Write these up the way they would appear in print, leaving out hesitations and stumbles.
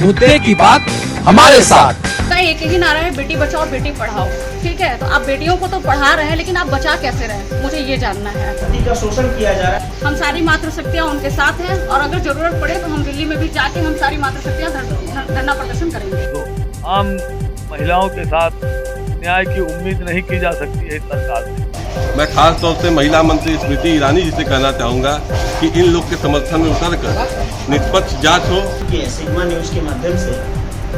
मुद्दे की बात हमारे साथ। का एक ही नारा है, बेटी बचाओ बेटी पढ़ाओ। ठीक है, तो आप बेटियों को तो पढ़ा रहे हैं, लेकिन आप बचा कैसे रहे, मुझे ये जानना है। बेटी का शोषण किया जा रहा है। हम सारी मातृशक्तियाँ उनके साथ हैं, और अगर जरूरत पड़े तो हम दिल्ली में भी जाके हम सारी मातृशक्तियाँ धरना प्रदर्शन करेंगे। तो आम महिलाओं के साथ न्याय की उम्मीद नहीं की जा सकती है इस सरकार से। मैं खास तौर से महिला मंत्री स्मृति ईरानी जी से कहना चाहूँगा कि इन लोग के समर्थन में उतरकर निष्पक्ष जांच हो। सिग्मा न्यूज के माध्यम से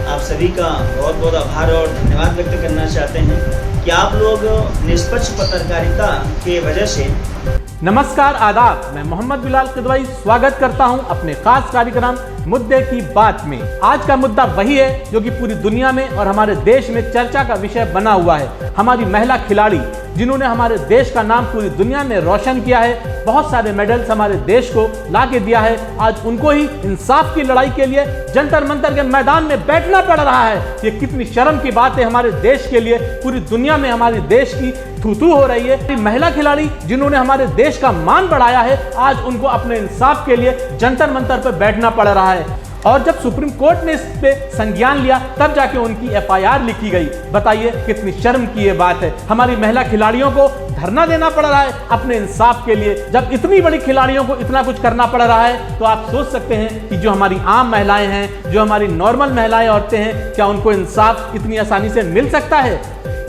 आप सभी का बहुत बहुत आभार और धन्यवाद व्यक्त करना चाहते हैं कि आप लोग निष्पक्ष पत्रकारिता के वजह से। नमस्कार, आदाब। मैं मोहम्मद बिलाल किदवई स्वागत करता हूं अपने खास कार्यक्रम मुद्दे की बात में। आज का मुद्दा वही है जो कि पूरी दुनिया में और हमारे देश में चर्चा का विषय बना हुआ है। हमारी महिला खिलाड़ी जिन्होंने हमारे देश का नाम पूरी दुनिया में रोशन किया है, बहुत सारे मेडल्स हमारे देश को ला के दिया है, आज उनको ही इंसाफ की लड़ाई के लिए जंतर मंतर के मैदान में बैठना पड़ रहा है। ये कितनी शर्म की बात है हमारे देश के लिए। पूरी दुनिया में हमारे देश की थू-थू हो रही है। महिला खिलाड़ी जिन्होंने हमारे देश का मान बढ़ाया है, आज उनको अपने इंसाफ के लिए जंतर मंतर पर बैठना पड़ रहा है। और जब सुप्रीम कोर्ट ने इस पे संज्ञान लिया, तब जाके उनकी एफआईआर लिखी गई। बताइए कितनी शर्म की ये बात है। हमारी महिला खिलाड़ियों को धरना देना पड़ रहा है अपने इंसाफ के लिए। जब इतनी बड़ी खिलाड़ियों को इतना कुछ करना पड़ रहा है, तो आप सोच सकते हैं कि जो हमारी आम महिलाएं हैं, जो हमारी नॉर्मल महिलाएं औरतें हैं, क्या उनको इंसाफ इतनी आसानी से मिल सकता है?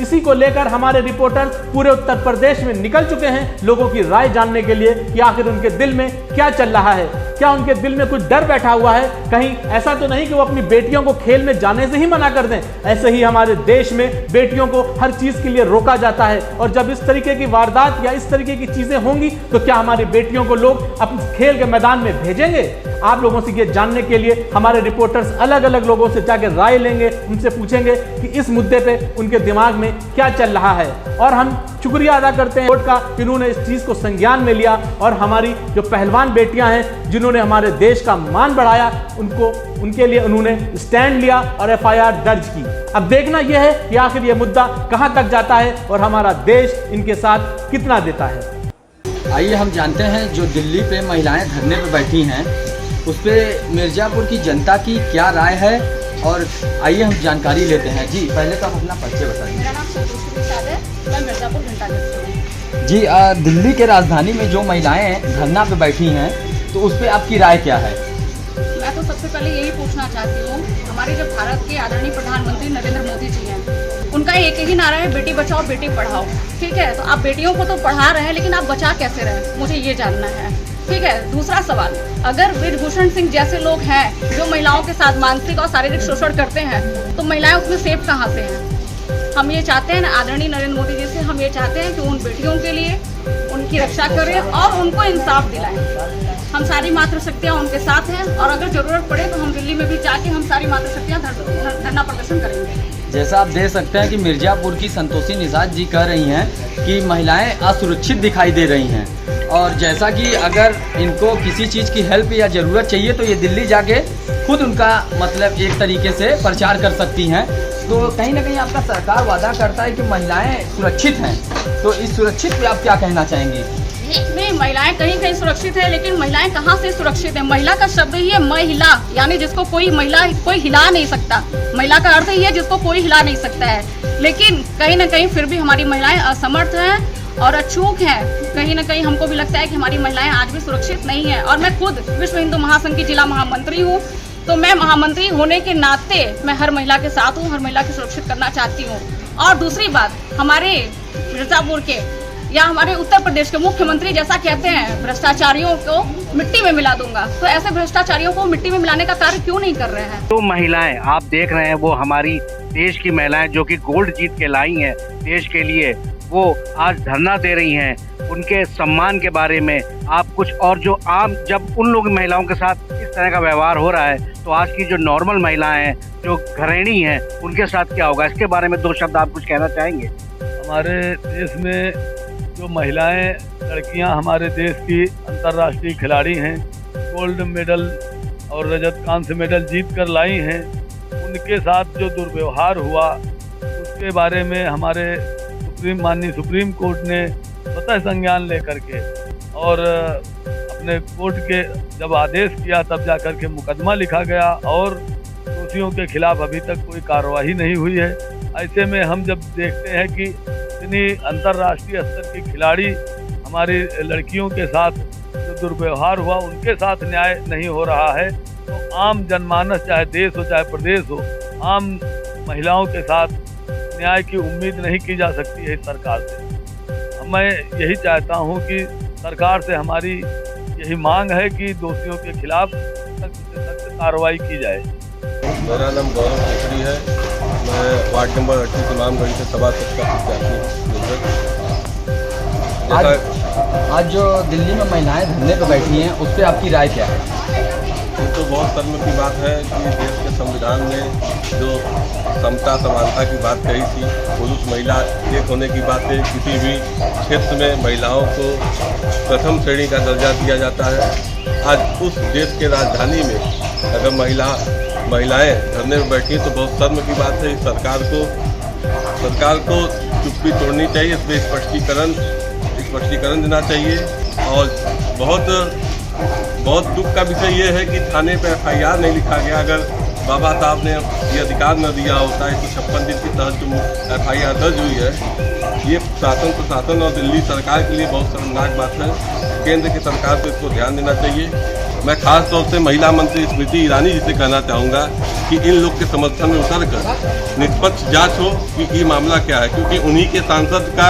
इसी को लेकर हमारे रिपोर्टर्स पूरे उत्तर प्रदेश में निकल चुके हैं लोगों की राय जानने के लिए कि आखिर उनके दिल में क्या चल रहा है। क्या उनके दिल में कुछ डर बैठा हुआ है? कहीं ऐसा तो नहीं कि वो अपनी बेटियों को खेल में जाने से ही मना कर दें। ऐसे ही हमारे देश में बेटियों को हर चीज के लिए रोका जाता है, और जब इस तरीके की वारदात या इस तरीके की चीजें होंगी तो क्या हमारी बेटियों को लोग अपने खेल के मैदान में भेजेंगे? आप लोगों से ये जानने के लिए हमारे रिपोर्टर्स अलग अलग लोगों से जाकर राय लेंगे, उनसे पूछेंगे कि इस मुद्दे पे उनके दिमाग में क्या चल रहा है। और हम शुक्रिया अदा करते हैं कोर्ट का कि उन्होंने इस चीज को संज्ञान में लिया, और हमारी जो पहलवान बेटियां हैं जिन्होंने हमारे देश का मान बढ़ाया, उनके लिए उन्होंने स्टैंड लिया और एफआईआर दर्ज की। अब देखना यह है कि आखिर यह मुद्दा कहां तक जाता है और हमारा देश इनके साथ कितना देता है। आइए हम जानते हैं जो दिल्ली पे महिलाएं धरने पे बैठी हैं, उस पे मिर्जापुर की जनता की क्या राय है, और आइए हम जानकारी लेते हैं। जी, पहले तो आप अपना परिचय बताइए। मेरा नाम संतोषी प्रसाद है, मैं मिर्जापुर घंटाघर से हूँ। जी, दिल्ली के राजधानी में जो महिलाएं धरना पे बैठी हैं, तो उस पे आपकी राय क्या है? मैं तो सबसे पहले यही पूछना चाहती हूँ, हमारे जो भारत के आदरणीय प्रधानमंत्री नरेंद्र मोदी जी हैं, उनका एक ही नारा है, बेटी बचाओ बेटी पढ़ाओ। ठीक है, तो आप बेटियों को तो पढ़ा रहे हैं, लेकिन आप बचा कैसे रहे, मुझे ये जानना है। ठीक है, दूसरा सवाल, अगर ब्रिजभूषण सिंह जैसे लोग हैं जो महिलाओं के साथ मानसिक और शारीरिक शोषण करते हैं, तो महिलाएं उसमें सेफ कहाँ से हैं? हम ये चाहते हैं, आदरणीय नरेंद्र मोदी जी से हम ये चाहते हैं कि उन बेटियों के लिए उनकी रक्षा करें और उनको इंसाफ दिलाएं। हम सारी मातृशक्तियाँ उनके साथ हैं, और अगर जरूरत पड़े तो हम दिल्ली में भी जाके हम सारी मातृशक्तियाँ धरना प्रदर्शन करेंगे। जैसा आप देख सकते हैं कि मिर्जापुर की संतोषी निषाद जी कह रही हैं कि महिलाएं असुरक्षित दिखाई दे रही हैं, और जैसा कि अगर इनको किसी चीज़ की हेल्प या ज़रूरत चाहिए तो ये दिल्ली जाके खुद उनका मतलब एक तरीके से प्रचार कर सकती हैं। तो कहीं ना कहीं आपका सरकार वादा करता है कि महिलाएं सुरक्षित हैं, तो इस सुरक्षित पे आप क्या कहना चाहेंगी? नहीं, महिलाएं कहीं कहीं सुरक्षित है, लेकिन महिलाएं कहाँ से सुरक्षित है? महिला का शब्द ही है महिला, यानी जिसको कोई हिला नहीं सकता। महिला का अर्थ ही है जिसको कोई हिला नहीं सकता है। लेकिन कहीं ना कहीं फिर भी हमारी महिलाएं असमर्थ हैं और अचूक हैं। कहीं ना कहीं हमको भी लगता है कि हमारी महिलाएं आज भी सुरक्षित नहीं है। और मैं खुद विश्व हिंदू महासंघ की जिला महामंत्री हूँ, तो मैं महामंत्री होने के नाते मैं हर महिला के साथ हूँ, हर महिला को सुरक्षित करना चाहती हूँ। और दूसरी बात, हमारे मिर्जापुर के या हमारे उत्तर प्रदेश के मुख्यमंत्री जैसा कहते हैं भ्रष्टाचारियों को मिट्टी में मिला दूंगा, तो ऐसे भ्रष्टाचारियों को मिट्टी में मिलाने का कार्य क्यों नहीं कर रहे हैं? तो महिलाएं आप देख रहे हैं, वो हमारी देश की महिलाएं जो कि गोल्ड जीत के लाई हैं देश के लिए, वो आज धरना दे रही हैं। उनके सम्मान के बारे में आप कुछ, और जो आम जब उन लोग महिलाओं के साथ इस तरह का व्यवहार हो रहा है, तो आज की जो नॉर्मल महिलाएं हैं, जो घरेणी हैं, उनके साथ क्या होगा? इसके बारे में दो शब्द आप कुछ कहना चाहेंगे? हमारे देश में जो महिलाएं, लड़कियां हमारे देश की अंतर्राष्ट्रीय खिलाड़ी हैं, गोल्ड मेडल और रजत कांस्य मेडल जीत कर लाई हैं, उनके साथ जो दुर्व्यवहार हुआ उसके बारे में हमारे माननीय सुप्रीम कोर्ट ने स्वतः संज्ञान लेकर के और अपने कोर्ट के जब आदेश किया, तब जाकर के मुकदमा लिखा गया और दोषियों के खिलाफ अभी तक कोई कार्रवाई नहीं हुई है। ऐसे में हम जब देखते हैं कि इतनी अंतर्राष्ट्रीय स्तर के खिलाड़ी हमारी लड़कियों के साथ जो दुर्व्यवहार हुआ उनके साथ न्याय नहीं हो रहा है, तो आम जनमानस चाहे देश हो चाहे प्रदेश हो, आम महिलाओं के साथ न्याय की उम्मीद नहीं की जा सकती है इस सरकार से। मैं यही चाहता हूं कि सरकार से हमारी यही मांग है कि दोषियों के खिलाफ सख्त से सख्त कार्रवाई की जाए। मेरा नाम गौरव केसरी है। मैं वार्ड नंबर 38 इमामगढ़ से सभासद का प्रत्याशी हूँ। आज जो दिल्ली में महिलाएं धरने पर बैठी हैं उस पर आपकी राय क्या है? ये तो बहुत शर्म की बात है कि देश के संविधान में जो समता समानता की बात कही थी, पुरुष महिला एक होने की बात है, किसी भी क्षेत्र में महिलाओं को प्रथम श्रेणी का दर्जा दिया जाता है। आज उस देश के राजधानी में अगर महिलाएं धरने में बैठी तो बहुत शर्म की बात है। सरकार को चुप्पी तोड़नी चाहिए, इस पर स्पष्टीकरण देना चाहिए। और बहुत दुख का विषय ये है कि थाने पे FIR नहीं लिखा गया। अगर बाबा साहब ने ये अधिकार न दिया होता, 156 दिन के तहत जो FIR दर्ज हुई है, ये प्रशासन और दिल्ली सरकार के लिए बहुत शर्मनाक बात है। केंद्र की सरकार को इसको ध्यान देना चाहिए। मैं खास तौर से महिला मंत्री स्मृति ईरानी जी से कहना चाहूँगा कि इन लोग के समर्थन में उतरकर निष्पक्ष जांच हो कि ये मामला क्या है, क्योंकि उन्हीं के सांसद का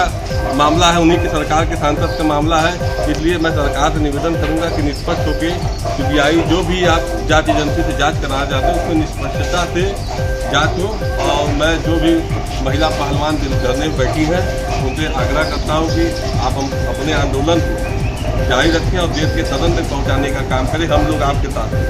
मामला है, उन्हीं की सरकार के सांसद का मामला है। इसलिए मैं सरकार से निवेदन करूंगा कि निष्पक्ष होकर CBI जो भी आप जांच एजेंसी से जांच कराना चाहते हैं उसमें निष्पक्षता से जांच हो। और मैं जो भी महिला पहलवान धरने में बैठी हैं उनसे आग्रह करता हूँ कि आप हम अपने आंदोलन को जारी रखें और देश के सदन तक पहुँचाने का काम करें। हम लोग आपके साथ हैं।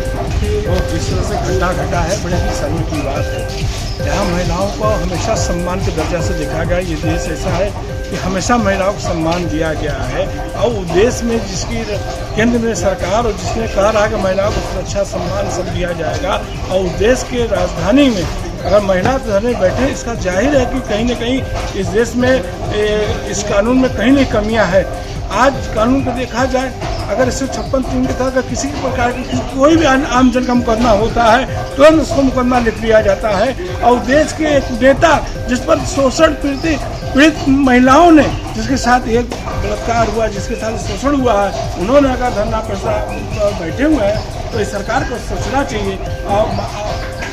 और जिस तरह से घटना घटा है बड़े ही शर्म की बात है। यहाँ महिलाओं को हमेशा सम्मान के दर्जा से देखा गया। ये देश ऐसा है कि हमेशा महिलाओं को सम्मान दिया गया है। और देश में जिसकी केंद्र में सरकार और जिसने कहा रहा कि महिलाओं को सुरक्षा सम्मान सब दिया जाएगा, और देश के राजधानी में अगर महिला धरने बैठे, इसका जाहिर है कि कहीं न कहीं इस देश में इस कानून में कहीं न कमियाँ है। आज कानून को देखा जाए, अगर 156(3) के तहत अगर किसी प्रकार की कोई भी आम जन का मुकदमा होता है तुरंत उसको मुकदमा लिख लिया जाता है। और देश के एक नेता जिस पर शोषण पीड़ित महिलाओं ने, जिसके साथ एक बलात्कार हुआ, जिसके साथ शोषण हुआ है, उन्होंने अगर धरना पर बैठे हुए हैं तो इस सरकार को सोचना चाहिए और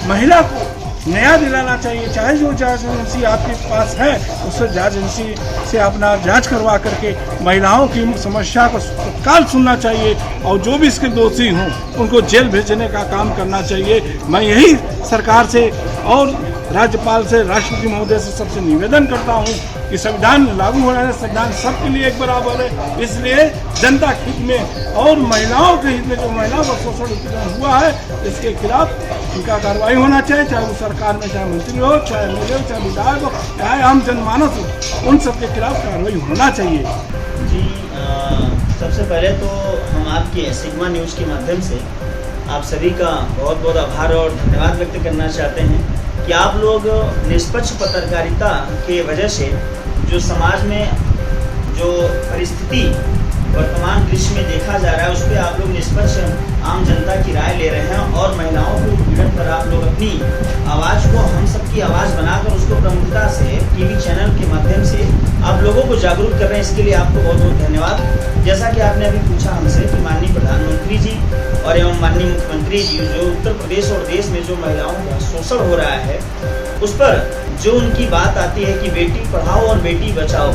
महिला को न्याय दिलाना चाहिए। चाहे जो जांच एजेंसी आपके पास है उससे जांच एजेंसी से अपना जांच करवा करके महिलाओं की समस्या को तत्काल सुनना चाहिए और जो भी इसके दोषी हों उनको जेल भेजने का काम करना चाहिए। मैं यही सरकार से और राज्यपाल से, राष्ट्रपति महोदय से सबसे निवेदन करता हूँ कि संविधान लागू हो रहा है, संविधान सबके लिए एक बराबर है। इसलिए जनता के हित में और महिलाओं के हित में जो महिलाओं का शोषण हुआ है इसके खिलाफ उनका कार्रवाई होना चाहिए। चाहे वो सरकार में, चाहे मंत्री हो, चाहे एमएलए हो, चाहे विधायक हो, चाहे आम जनमानस हो, उन सबके खिलाफ कार्रवाई होना चाहिए। जी सबसे पहले तो हम आपके सिग्मा न्यूज़ के माध्यम से आप सभी का बहुत बहुत आभार और धन्यवाद व्यक्त करना चाहते हैं कि आप लोग निष्पक्ष पत्रकारिता के वजह से जो समाज में जो परिस्थिति वर्तमान दृश्य में देखा जा रहा है उस पर आप लोग निष्पक्ष आम जनता की राय ले रहे हैं और महिलाओं को पीड़न पर आप लोग अपनी आवाज़ को, हम सबकी आवाज़ बनाकर उसको प्रमुखता से टीवी चैनल के माध्यम से आप लोगों को जागरूक कर रहे हैं। इसके लिए आपको बहुत बहुत धन्यवाद। जैसा कि आपने अभी पूछा हमसे कि माननीय प्रधानमंत्री जी और एवं माननीय मुख्यमंत्री जी जो उत्तर प्रदेश और देश में जो महिलाओं का शोषण हो रहा है उस पर जो उनकी बात आती है कि बेटी पढ़ाओ और बेटी बचाओ,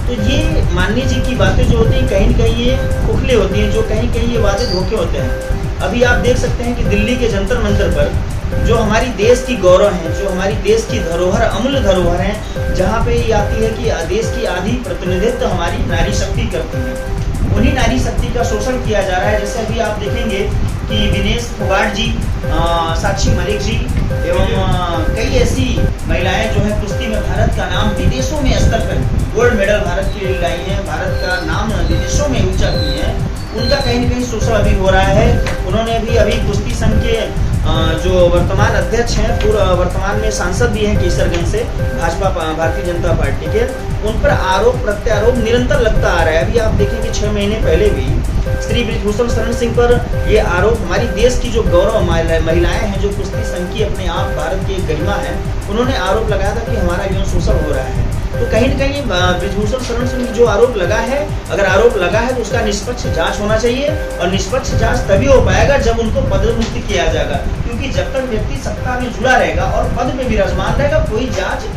तो ये माननीय जी की बातें जो होती हैं कहीं न कहीं ये खोखले होती हैं, जो कहीं कहीं ये वादे धोखे होते हैं। अभी आप देख सकते हैं कि दिल्ली के जंतर मंतर पर जो हमारी देश की गौरव है, जो हमारी देश की धरोहर, अमूल्य धरोहर है, जहाँ पे ये आती है कि देश की आधी प्रतिनिधित्व हमारी नारी शक्ति करती है, उन्हीं नारी शक्ति का शोषण किया जा रहा है। जैसे अभी आप देखेंगे कि विनेश फोगाट जी, साक्षी मलिक जी एवं कई ऐसी महिलाएं जो है कुश्ती में भारत का नाम विदेशों में स्तर पर गोल्ड मेडल भारत के लिए लाई हैं, भारत का नाम विदेशों में ऊंचा किए हैं, उनका कहीं न कहीं शोषण अभी हो रहा है। उन्होंने अभी कुश्ती संघ के जो वर्तमान अध्यक्ष हैं, वर्तमान में सांसद भी हैं केसरगंज से भाजपा भारतीय जनता पार्टी के, उन पर आरोप प्रत्यारोप निरंतर लगता आ रहा है। अभी आप देखेंगे 6 महीने पहले भी श्री बृजभूषण शरण सिंह पर ये आरोप, हमारी देश की जो गौरव महिलाएं हैं, जो कुश्ती संघ की अपने आप भारत की एक गरिमा है, उन्होंने आरोप लगाया था कि हमारा यौन शोषण हो रहा है। तो कहीं न कहीं बृजभूषण शरण सिंह जो आरोप लगा है, अगर आरोप लगा है तो उसका निष्पक्ष जांच होना चाहिए, और निष्पक्ष जांच तभी हो पाएगा जब उनको पदमुक्त किया जाएगा, क्योंकि जब तक व्यक्ति सत्ता में जुड़ा रहेगा और पद में विराजमान रहेगा, कोई जांच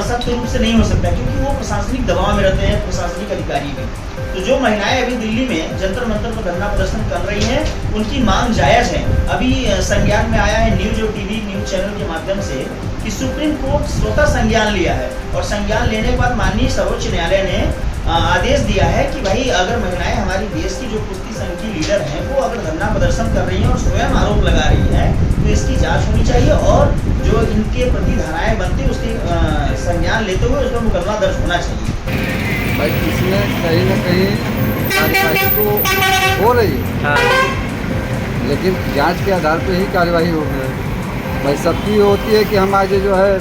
सख्त रूप से नहीं हो सकता, क्योंकि वो प्रशासनिक दबाव में रहते हैं, प्रशासनिक अधिकारी भी। तो जो महिलाएं अभी दिल्ली में जंतर मंतर पर धरना प्रदर्शन कर रही हैं, उनकी मांग जायज है। अभी संज्ञान में आया है न्यूज और टीवी न्यूज चैनल के माध्यम से कि सुप्रीम कोर्ट स्वतः संज्ञान लिया है, और संज्ञान लेने के बाद माननीय सर्वोच्च न्यायालय ने आदेश दिया है कि भाई अगर महिलाएं हमारी देश की जो कुश्ती संघ की लीडर हैं, वो अगर धरना प्रदर्शन कर रही हैं और स्वयं आरोप लगा रही हैं, तो इसकी जांच होनी चाहिए, और जो इनके प्रति धाराएं बनती उसकी संज्ञान लेते हुए उसमें मुकदमा दर्ज होना चाहिए। भाई इसमें कहीं ना कहीं कार्यवाही तो हो रही है, लेकिन जांच के आधार पर ही कार्यवाही हो रही है। भाई सबकी होती है कि हम आज जो है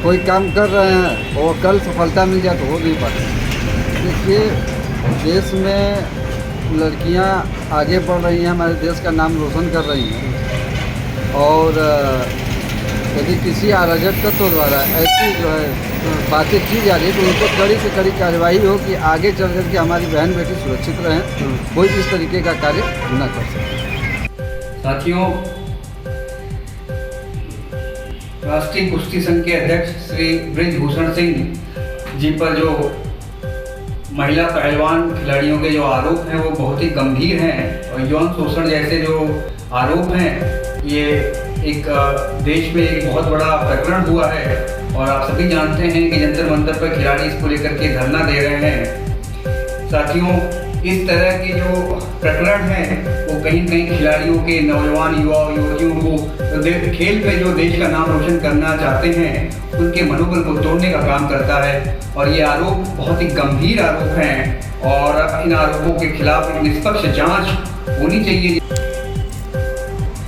कोई काम कर रहे हैं और कल सफलता मिल जाए तो हो नहीं पाता। देखिए, देश में लड़कियां आगे बढ़ रही हैं, हमारे देश का नाम रोशन कर रही हैं, और यदि किसी अराजक तत्व द्वारा ऐसी जो है बातें की जा रही है तो उनको कड़ी से कड़ी कार्यवाही हो कि आगे चल कर के हमारी बहन बेटी सुरक्षित रहें, कोई इस तरीके का कार्य न कर सके। साथियों, राष्ट्रीय कुश्ती संघ के अध्यक्ष श्री बृजभूषण सिंह जी पर जो महिला पहलवान खिलाड़ियों के जो आरोप हैं वो बहुत ही गंभीर हैं, और यौन शोषण जैसे जो आरोप हैं, ये एक देश में एक बहुत बड़ा प्रकरण हुआ है, और आप सभी जानते हैं कि जंतर मंतर पर खिलाड़ी इसको लेकर के धरना दे रहे हैं। साथियों, इस तरह के जो प्रकरण हैं वो कहीं कहीं खिलाड़ियों के, नौजवान युवा युवतियों को खेल पे जो देश का नाम रोशन करना चाहते हैं उनके मनोबल को तोड़ने का काम करता है, और ये आरोप बहुत ही गंभीर आरोप हैं, और इन आरोपों के खिलाफ एक निष्पक्ष जांच होनी चाहिए।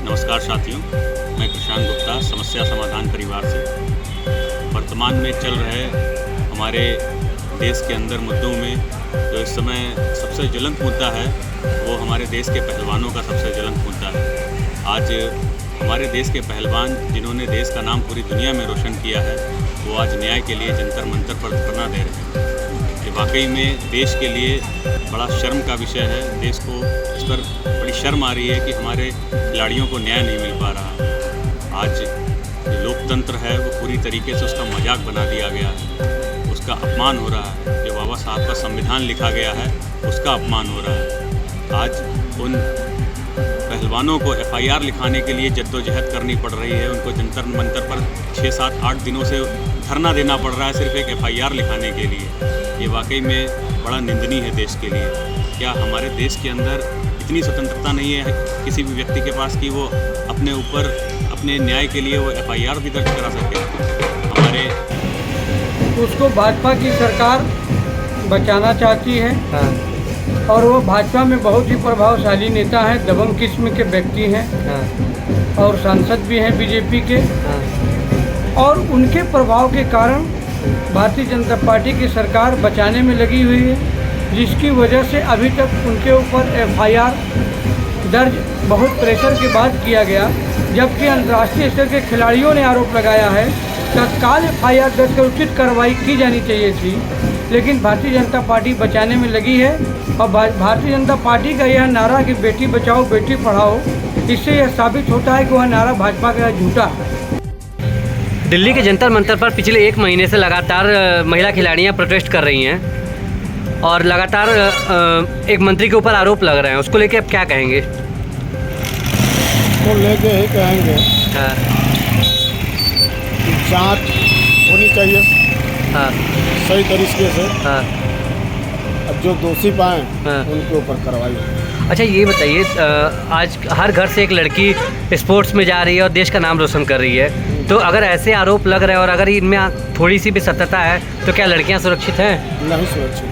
नमस्कार साथियों, मैं प्रशांत गुप्ता, समस्या समाधान परिवार से। वर्तमान में चल रहे हमारे देश के अंदर मुद्दों में जो इस समय सबसे ज्वलंत मुद्दा है वो हमारे देश के पहलवानों का सबसे ज्वलंत मुद्दा है। आज हमारे देश के पहलवान जिन्होंने देश का नाम पूरी दुनिया में रोशन किया है, वो आज न्याय के लिए जंतर मंतर पर धरना दे रहे हैं। ये वाकई में देश के लिए बड़ा शर्म का विषय है। देश को इस पर बड़ी शर्म आ रही है कि हमारे खिलाड़ियों को न्याय नहीं मिल पा रहा है। आज जो लोकतंत्र है वो पूरी तरीके से उसका मजाक बना दिया गया है, उसका अपमान हो रहा है। जो बाबा साहब का संविधान लिखा गया है उसका अपमान हो रहा है। आज उन पहलवानों को FIR लिखाने के लिए जद्दोजहद करनी पड़ रही है, उनको जंतर मंतर पर 6, 7, 8 दिनों से धरना देना पड़ रहा है सिर्फ एक FIR लिखाने के लिए। ये वाकई में बड़ा निंदनीय है देश के लिए। क्या हमारे देश के अंदर इतनी स्वतंत्रता नहीं है किसी भी व्यक्ति के पास कि वो अपने ऊपर अपने न्याय के लिए वो FIR भी दर्ज करा सके? हमारे उसको भाजपा की सरकार बचाना चाहती है, और वो भाजपा में बहुत ही प्रभावशाली नेता हैं, दबंग किस्म के व्यक्ति हैं, और सांसद भी हैं बीजेपी के, और उनके प्रभाव के कारण भारतीय जनता पार्टी की सरकार बचाने में लगी हुई है, जिसकी वजह से अभी तक उनके ऊपर FIR दर्ज बहुत प्रेशर के बाद किया गया, जबकि अंतर्राष्ट्रीय स्तर के खिलाड़ियों ने आरोप लगाया है तत्काल FIR दर्ज कर उचित कार्रवाई की जानी चाहिए थी। लेकिन भारतीय जनता पार्टी बचाने में लगी है, और भारतीय जनता पार्टी का यह नारा कि बेटी बचाओ बेटी पढ़ाओ, इससे यह साबित होता है कि वह नारा भाजपा का झूठा है। दिल्ली के जंतर मंतर पर पिछले 1 महीने से लगातार महिला खिलाड़ियां प्रोटेस्ट कर रही हैं, और लगातार एक मंत्री के ऊपर आरोप लग रहे हैं, उसको लेके आप क्या कहेंगे? उसको लेके ही कहेंगे जांच होनी चाहिए सही तरीके से। अब जो दोषी पाएँ उनके ऊपर कार्रवाई। अच्छा, ये बताइए, आज हर घर से एक लड़की स्पोर्ट्स में जा रही है और देश का नाम रोशन कर रही है, तो अगर ऐसे आरोप लग रहे हैं और अगर इनमें थोड़ी सी भी सत्यता है तो क्या लड़कियां सुरक्षित हैं? नहीं सुरक्षित।